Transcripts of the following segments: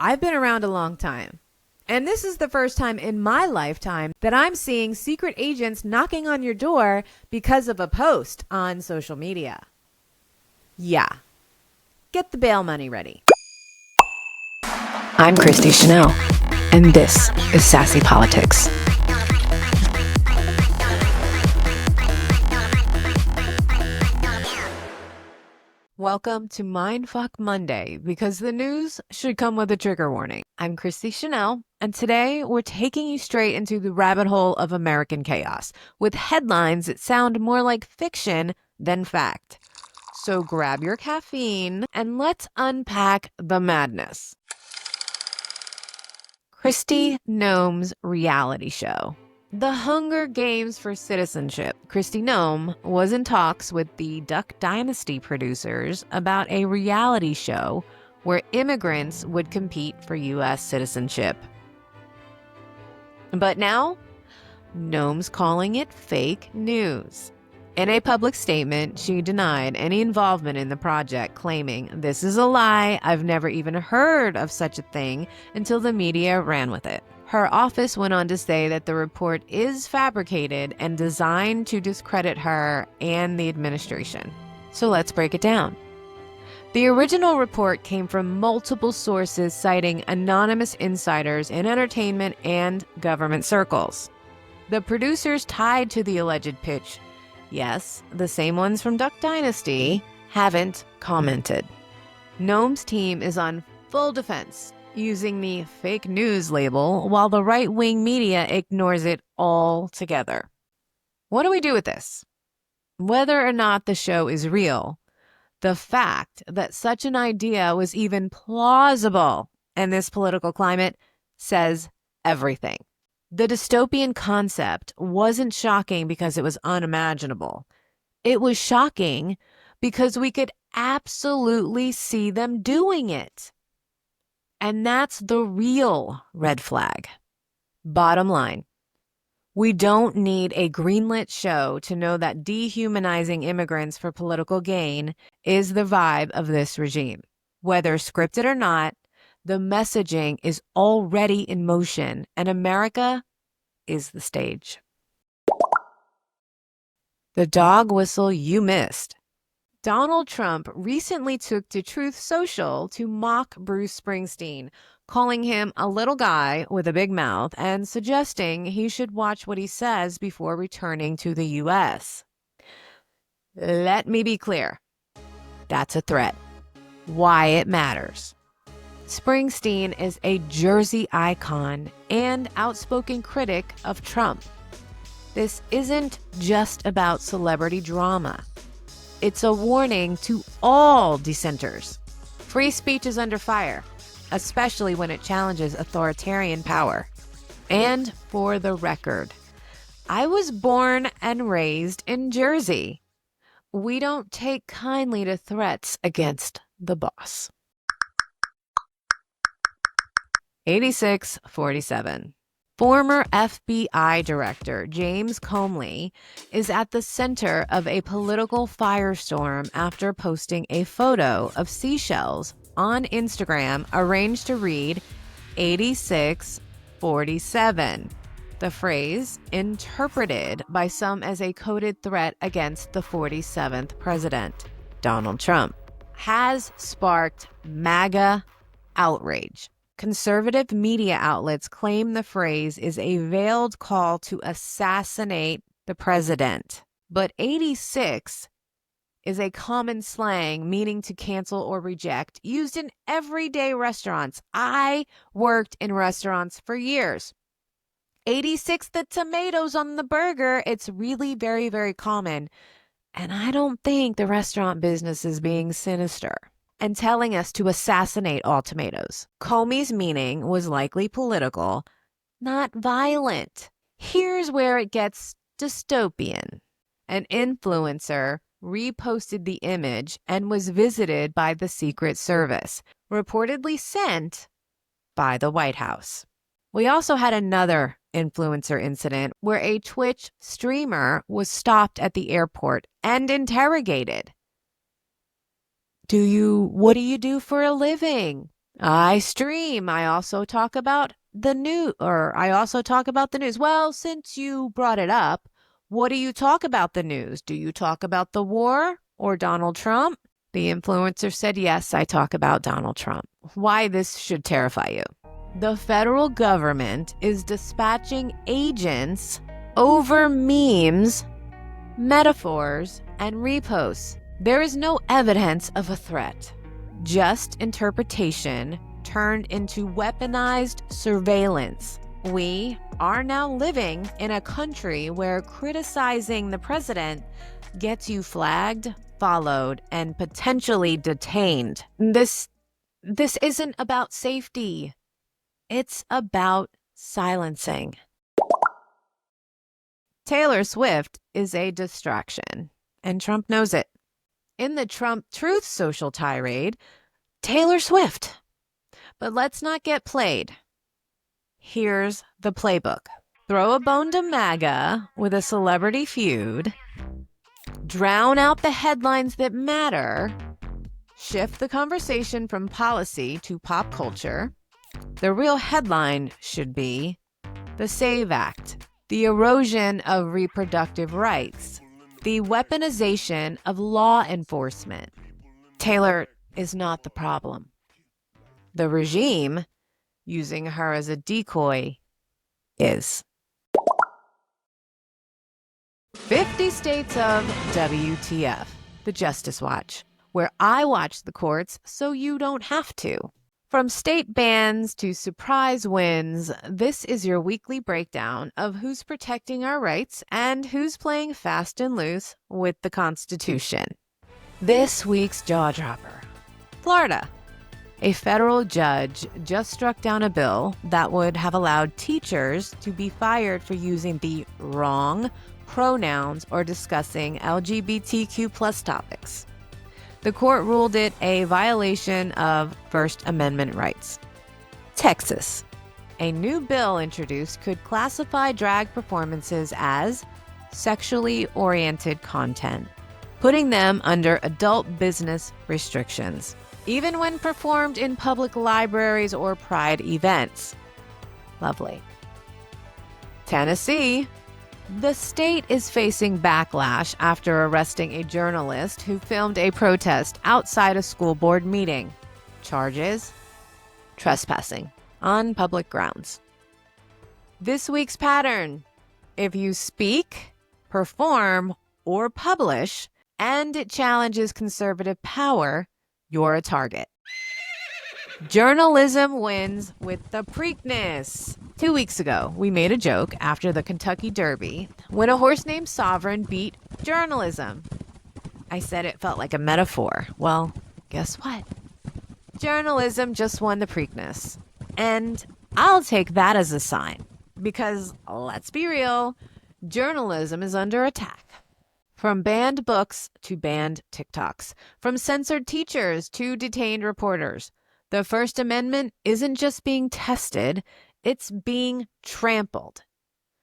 I've been around a long time, and this is the first time in my lifetime that I'm seeing secret agents knocking on your door because of a post on social media. Yeah. Get the bail money ready. I'm Kristi Chanelle, and this is Sassy Politics. Welcome to Mindfuck Monday, because the news should come with a trigger warning. I'm Kristi Noem, and today we're taking you straight into the rabbit hole of American chaos, with headlines that sound more like fiction than fact. So grab your caffeine and let's unpack the madness. Kristi Noem's reality show. The Hunger Games for Citizenship. Kristi Noem was in talks with the Duck Dynasty producers about a reality show where immigrants would compete for U.S. citizenship. But now, Noem's calling it fake news. In a public statement, she denied any involvement in the project, claiming, "This is a lie. I've never even heard of such a thing," until the media ran with it. Her office went on to say that the report is fabricated and designed to discredit her and the administration. So let's break it down. The original report came from multiple sources citing anonymous insiders in entertainment and government circles. The producers tied to the alleged pitch, yes, the same ones from Duck Dynasty, haven't commented. Noem's team is on full defense, using the fake news label, while the right-wing media ignores it altogether. What do we do with this? Whether or not the show is real, the fact that such an idea was even plausible in this political climate says everything. The dystopian concept wasn't shocking because it was unimaginable. It was shocking because we could absolutely see them doing it. And that's the real red flag. Bottom line, we don't need a greenlit show to know that dehumanizing immigrants for political gain is the vibe of this regime. Whether scripted or not, the messaging is already in motion, and America is the stage. The dog whistle you missed. Donald Trump recently took to Truth Social to mock Bruce Springsteen, calling him a little guy with a big mouth and suggesting he should watch what he says before returning to the U.S. Let me be clear. That's a threat. Why it matters. Springsteen is a Jersey icon and outspoken critic of Trump. This isn't just about celebrity drama. It's a warning to all dissenters. Free speech is under fire, especially when it challenges authoritarian power. And for the record, I was born and raised in Jersey. We don't take kindly to threats against the boss. 8647. Former FBI Director James Comey is at the center of a political firestorm after posting a photo of seashells on Instagram arranged to read 8647. The phrase, interpreted by some as a coded threat against the 47th president, Donald Trump, has sparked MAGA outrage. Conservative media outlets claim the phrase is a veiled call to assassinate the president. But 86 is a common slang meaning to cancel or reject, used in everyday restaurants. I worked in restaurants for years. 86 the tomatoes on the burger. It's really very, very common. And I don't think the restaurant business is being sinister and telling us to assassinate all tomatoes. Comey's meaning was likely political, not violent. Here's where it gets dystopian. An influencer reposted the image and was visited by the Secret Service, reportedly sent by the White House. We also had another influencer incident where a Twitch streamer was stopped at the airport and interrogated. What do you do for a living? I stream. I also talk about the news. Well, since you brought it up, what do you talk about the news? Do you talk about the war or Donald Trump? The influencer said, yes, I talk about Donald Trump. Why this should terrify you. The federal government is dispatching agents over memes, metaphors, and reposts. There is no evidence of a threat, just interpretation turned into weaponized surveillance. We are now living in a country where criticizing the president gets you flagged, followed, and potentially detained. This isn't about safety. It's about silencing. Taylor Swift is a distraction, and Trump knows it. In the Trump Truth Social tirade, Taylor Swift. But let's not get played. Here's the playbook. Throw a bone to MAGA with a celebrity feud. Drown out the headlines that matter. Shift the conversation from policy to pop culture. The real headline should be the SAVE Act, the erosion of reproductive rights, the weaponization of law enforcement. Taylor is not the problem. The regime, using her as a decoy, is. 50 States of WTF, the Justice Watch, where I watch the courts so you don't have to. From state bans to surprise wins, this is your weekly breakdown of who's protecting our rights and who's playing fast and loose with the Constitution. This week's jaw dropper. Florida. A federal judge just struck down a bill that would have allowed teachers to be fired for using the wrong pronouns or discussing LGBTQ+ topics. The court ruled it a violation of First Amendment rights. Texas. A new bill introduced could classify drag performances as sexually oriented content, putting them under adult business restrictions, even when performed in public libraries or pride events. Lovely. Tennessee. The state is facing backlash after arresting a journalist who filmed a protest outside a school board meeting. Charges? Trespassing on public grounds. This week's pattern. If you speak, perform, or publish, and it challenges conservative power, you're a target. Journalism wins with the Preakness. 2 weeks ago, we made a joke after the Kentucky Derby when a horse named Sovereign beat journalism. I said it felt like a metaphor. Well, guess what? Journalism just won the Preakness. And I'll take that as a sign. Because, let's be real, journalism is under attack. From banned books to banned TikToks. From censored teachers to detained reporters. The First Amendment isn't just being tested, it's being trampled.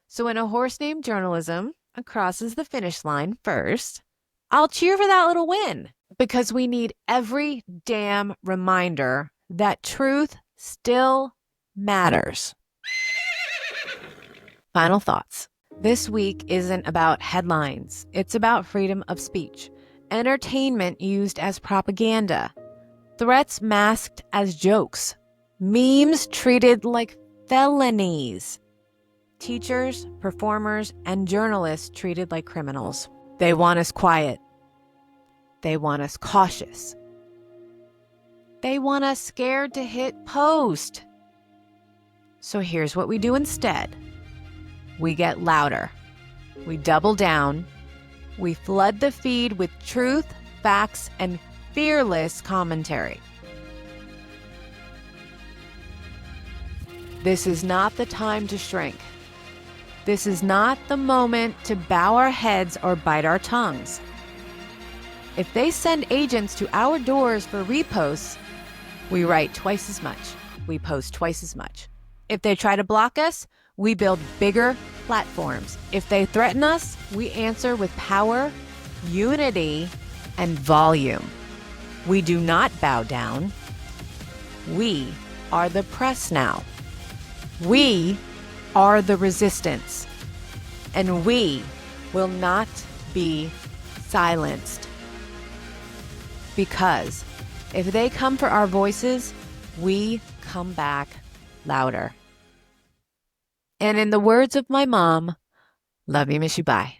So when a horse named journalism crosses the finish line first, I'll cheer for that little win. Because we need every damn reminder that truth still matters. Final thoughts. This week isn't about headlines. It's about freedom of speech. Entertainment used as propaganda. Threats masked as jokes. Memes treated like felonies. Teachers, performers, and journalists treated like criminals. They want us quiet. They want us cautious. They want us scared to hit post. So here's what we do instead. We get louder. We double down. We flood the feed with truth, facts, and fearless commentary. This is not the time to shrink. This is not the moment to bow our heads or bite our tongues. If they send agents to our doors for reposts, we write twice as much. We post twice as much. If they try to block us, we build bigger platforms. If they threaten us, we answer with power, unity, and volume. We do not bow down. We are the press now. We are the resistance. And we will not be silenced. Because if they come for our voices, we come back louder. And in the words of my mom, love you, miss you, bye.